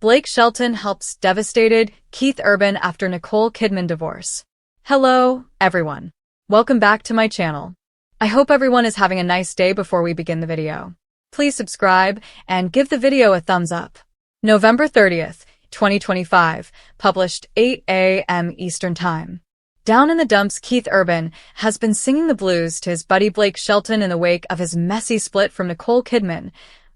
Blake Shelton helps devastated Keith Urban after Nicole Kidman divorce. Hello, everyone. Welcome back to my channel. I hope everyone is having a nice day before we begin the video. Please subscribe and give the video a thumbs up. November 30th, 2025, published 8 a.m. Eastern Time. Down in the dumps, Keith Urban has been singing the blues to his buddy Blake Shelton in the wake of his messy split from Nicole Kidman.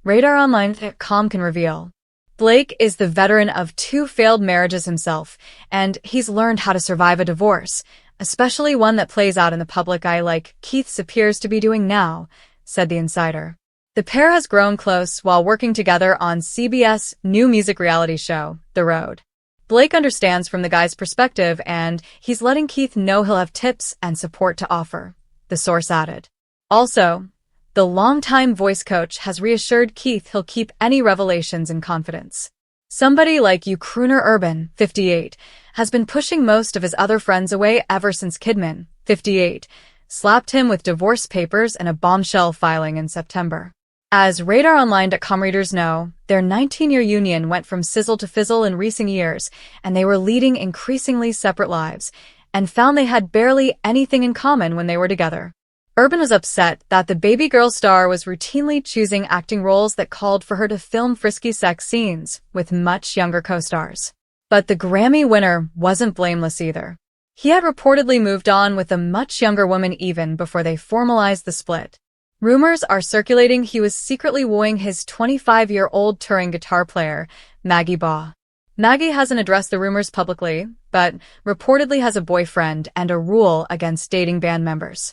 RadarOnline.com can reveal. Blake is the veteran of 2 failed marriages himself, and he's learned how to survive a divorce, especially one that plays out in the public eye like Keith's appears to be doing now, said the insider. The pair has grown close while working together on CBS' new music reality show, The Road. Blake understands from the guy's perspective, and he's letting Keith know he'll have tips and support to offer, the source added. Also, the longtime voice coach has reassured Keith he'll keep any revelations in confidence. Somebody like you crooner Urban, 58, has been pushing most of his other friends away ever since Kidman, 58, slapped him with divorce papers and a bombshell filing in September. As RadarOnline.com readers know, their 19-year union went from sizzle to fizzle in recent years, and they were leading increasingly separate lives, and found they had barely anything in common when they were together. Urban was upset that the baby girl star was routinely choosing acting roles that called for her to film frisky sex scenes with much younger co-stars. But the Grammy winner wasn't blameless either. He had reportedly moved on with a much younger woman even before they formalized the split. Rumors are circulating he was secretly wooing his 25-year-old touring guitar player, Maggie Baugh. Maggie hasn't addressed the rumors publicly, but reportedly has a boyfriend and a rule against dating band members.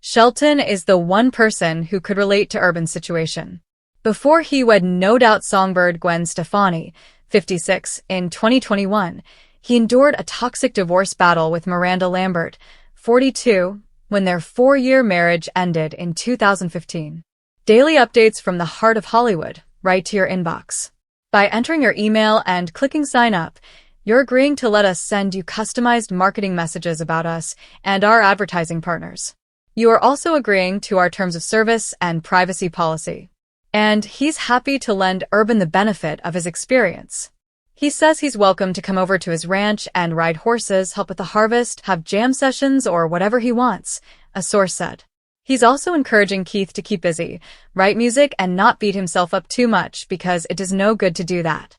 Shelton is the one person who could relate to Urban's situation. Before he wed No Doubt songbird Gwen Stefani, 56, in 2021, he endured a toxic divorce battle with Miranda Lambert, 42, when their 4-year marriage ended in 2015. Daily updates from the heart of Hollywood, right to your inbox. By entering your email and clicking sign up, you're agreeing to let us send you customized marketing messages about us and our advertising partners. You are also agreeing to our terms of service and privacy policy. And he's happy to lend Urban the benefit of his experience. He says he's welcome to come over to his ranch and ride horses, help with the harvest, have jam sessions, or whatever he wants, a source said. He's also encouraging Keith to keep busy, write music, and not beat himself up too much because it does no good to do that.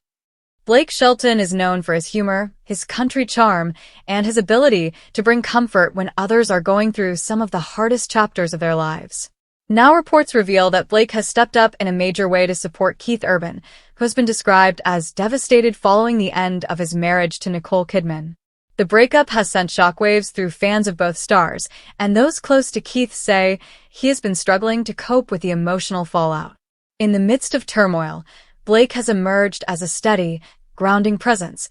Blake Shelton is known for his humor, his country charm, and his ability to bring comfort when others are going through some of the hardest chapters of their lives. Now reports reveal that Blake has stepped up in a major way to support Keith Urban, who has been described as devastated following the end of his marriage to Nicole Kidman. The breakup has sent shockwaves through fans of both stars, and those close to Keith say he has been struggling to cope with the emotional fallout. In the midst of turmoil, Blake has emerged as a steady, grounding presence,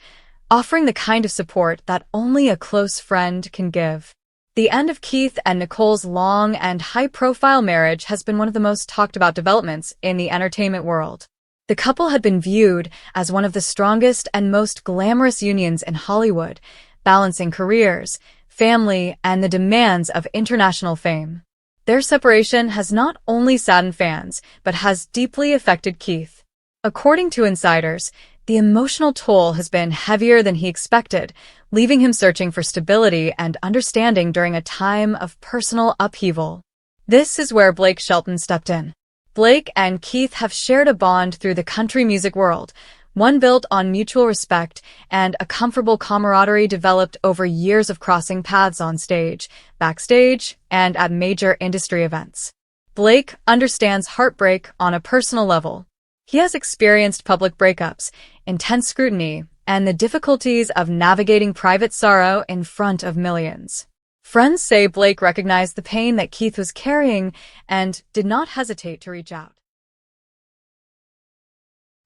offering the kind of support that only a close friend can give. The end of Keith and Nicole's long and high-profile marriage has been one of the most talked-about developments in the entertainment world. The couple had been viewed as one of the strongest and most glamorous unions in Hollywood, balancing careers, family, and the demands of international fame. Their separation has not only saddened fans, but has deeply affected Keith. According to insiders, the emotional toll has been heavier than he expected, leaving him searching for stability and understanding during a time of personal upheaval. This is where Blake Shelton stepped in. Blake and Keith have shared a bond through the country music world, one built on mutual respect and a comfortable camaraderie developed over years of crossing paths on stage, backstage, and at major industry events. Blake understands heartbreak on a personal level. He has experienced public breakups, intense scrutiny, and the difficulties of navigating private sorrow in front of millions. Friends say Blake recognized the pain that Keith was carrying and did not hesitate to reach out.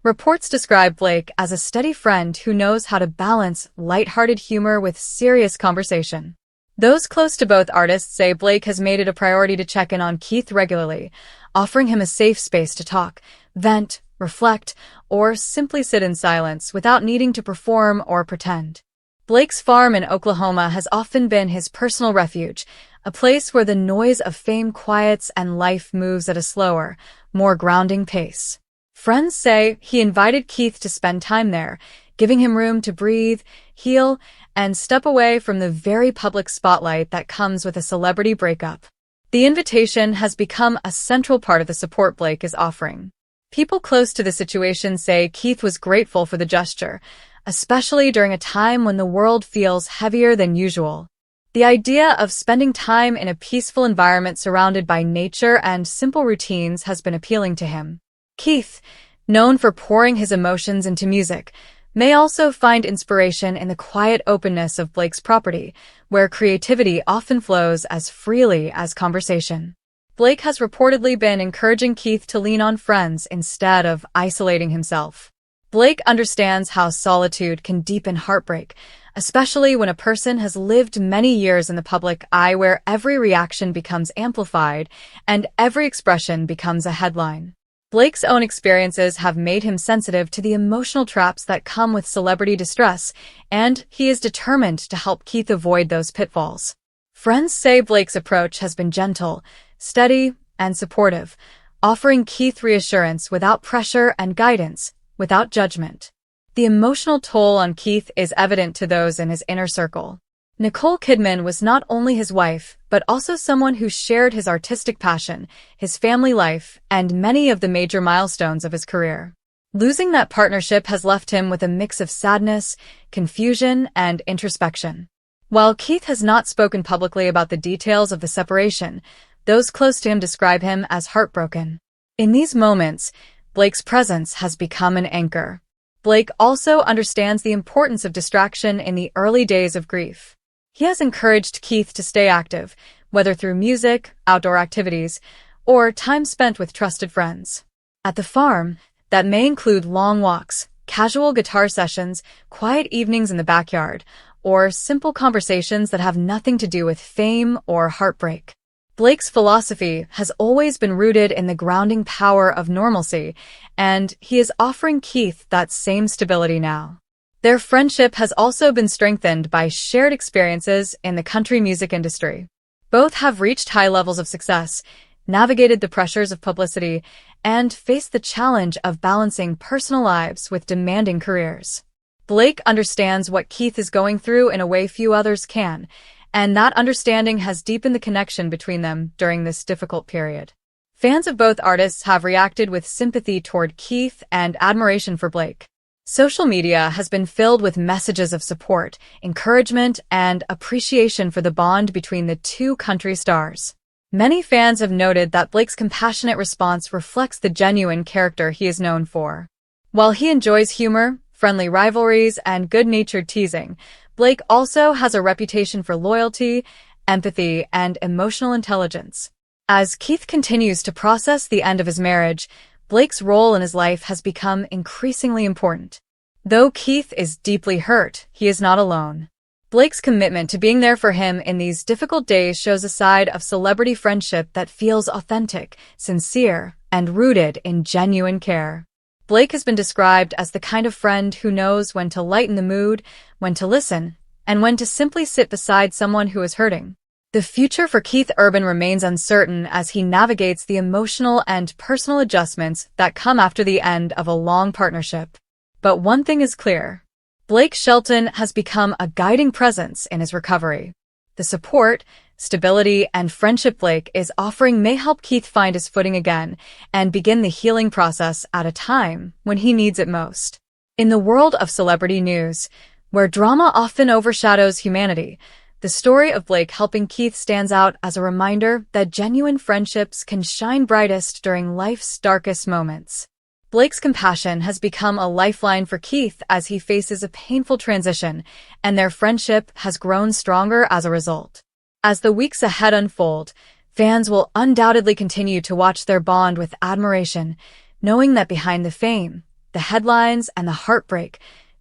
Reports describe Blake as a steady friend who knows how to balance lighthearted humor with serious conversation. Those close to both artists say Blake has made it a priority to check in on Keith regularly, offering him a safe space to talk, vent, reflect, or simply sit in silence without needing to perform or pretend. Blake's farm in Oklahoma has often been his personal refuge, a place where the noise of fame quiets and life moves at a slower, more grounding pace. Friends say he invited Keith to spend time there, giving him room to breathe, heal, and step away from the very public spotlight that comes with a celebrity breakup. The invitation has become a central part of the support Blake is offering. People close to the situation say Keith was grateful for the gesture, especially during a time when the world feels heavier than usual. The idea of spending time in a peaceful environment surrounded by nature and simple routines has been appealing to him. Keith, known for pouring his emotions into music, may also find inspiration in the quiet openness of Blake's property, where creativity often flows as freely as conversation. Blake has reportedly been encouraging Keith to lean on friends instead of isolating himself. Blake understands how solitude can deepen heartbreak, especially when a person has lived many years in the public eye where every reaction becomes amplified and every expression becomes a headline. Blake's own experiences have made him sensitive to the emotional traps that come with celebrity distress, and he is determined to help Keith avoid those pitfalls. Friends say Blake's approach has been gentle, steady, and supportive, offering Keith reassurance without pressure and guidance, without judgment. The emotional toll on Keith is evident to those in his inner circle. Nicole Kidman was not only his wife, but also someone who shared his artistic passion, his family life, and many of the major milestones of his career. Losing that partnership has left him with a mix of sadness, confusion, and introspection. While Keith has not spoken publicly about the details of the separation, those close to him describe him as heartbroken. In these moments, Blake's presence has become an anchor. Blake also understands the importance of distraction in the early days of grief. He has encouraged Keith to stay active, whether through music, outdoor activities, or time spent with trusted friends. At the farm, that may include long walks, casual guitar sessions, quiet evenings in the backyard, or simple conversations that have nothing to do with fame or heartbreak. Blake's philosophy has always been rooted in the grounding power of normalcy, and he is offering Keith that same stability now. Their friendship has also been strengthened by shared experiences in the country music industry. Both have reached high levels of success, navigated the pressures of publicity, and faced the challenge of balancing personal lives with demanding careers. Blake understands what Keith is going through in a way few others can, and that understanding has deepened the connection between them during this difficult period. Fans of both artists have reacted with sympathy toward Keith and admiration for Blake. Social media has been filled with messages of support, encouragement, and appreciation for the bond between the two country stars. Many fans have noted that Blake's compassionate response reflects the genuine character he is known for. While he enjoys humor, friendly rivalries, and good-natured teasing, Blake also has a reputation for loyalty, empathy, and emotional intelligence. As Keith continues to process the end of his marriage, Blake's role in his life has become increasingly important. Though Keith is deeply hurt, he is not alone. Blake's commitment to being there for him in these difficult days shows a side of celebrity friendship that feels authentic, sincere, and rooted in genuine care. Blake has been described as the kind of friend who knows when to lighten the mood, when to listen, and when to simply sit beside someone who is hurting. The future for Keith Urban remains uncertain as he navigates the emotional and personal adjustments that come after the end of a long partnership. But one thing is clear. Blake Shelton has become a guiding presence in his recovery. The support, stability, and friendship Blake is offering may help Keith find his footing again and begin the healing process at a time when he needs it most. In the world of celebrity news, where drama often overshadows humanity, the story of Blake helping Keith stands out as a reminder that genuine friendships can shine brightest during life's darkest moments. Blake's compassion has become a lifeline for Keith as he faces a painful transition, and their friendship has grown stronger as a result. As the weeks ahead unfold, fans will undoubtedly continue to watch their bond with admiration, knowing that behind the fame, the headlines, and the heartbreak,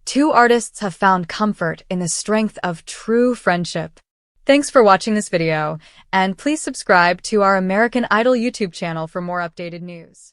two artists have found comfort in the strength of true friendship. Thanks for watching this video, and please subscribe to our American Idol YouTube channel for more updated news.